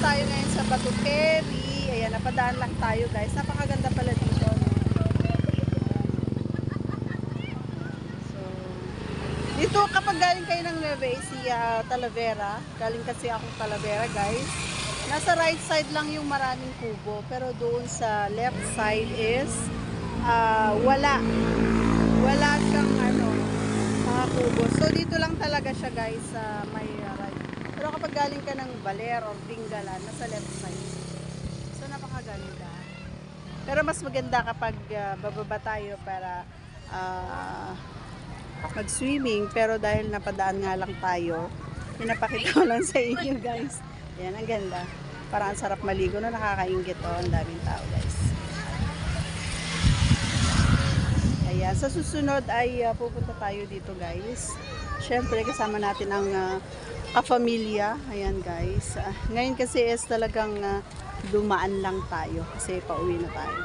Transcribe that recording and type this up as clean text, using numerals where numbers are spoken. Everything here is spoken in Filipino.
tayo ngayon sa Batuqueri. Ayan, napadaan lang tayo guys. Napakaganda pala dito. No? So, dito kapag galing kayo ng Nueva Ecija, Talavera, galing kasi ako Talavera guys, nasa right side lang yung maraming kubo. Pero doon sa left side is wala siyang mga kubo. So dito lang talaga siya guys sa may right. Pero kapag galing ka ng Baler or Dingalan, nasa left side. So napakaganda. Pero mas maganda kapag bababa tayo para mag-swimming. Pero dahil napadaan nga lang tayo, pinapakita ko lang sa inyo guys. Ayan, ang ganda. Parang ang sarap maligo na, nakakaingit. Ang daming tao guys. Ayan, sa susunod ay pupunta tayo dito guys. Siyempre kasama natin ang kapamilya. Ayan guys. Ngayon kasi is talagang dumaan lang tayo kasi pauwi na tayo.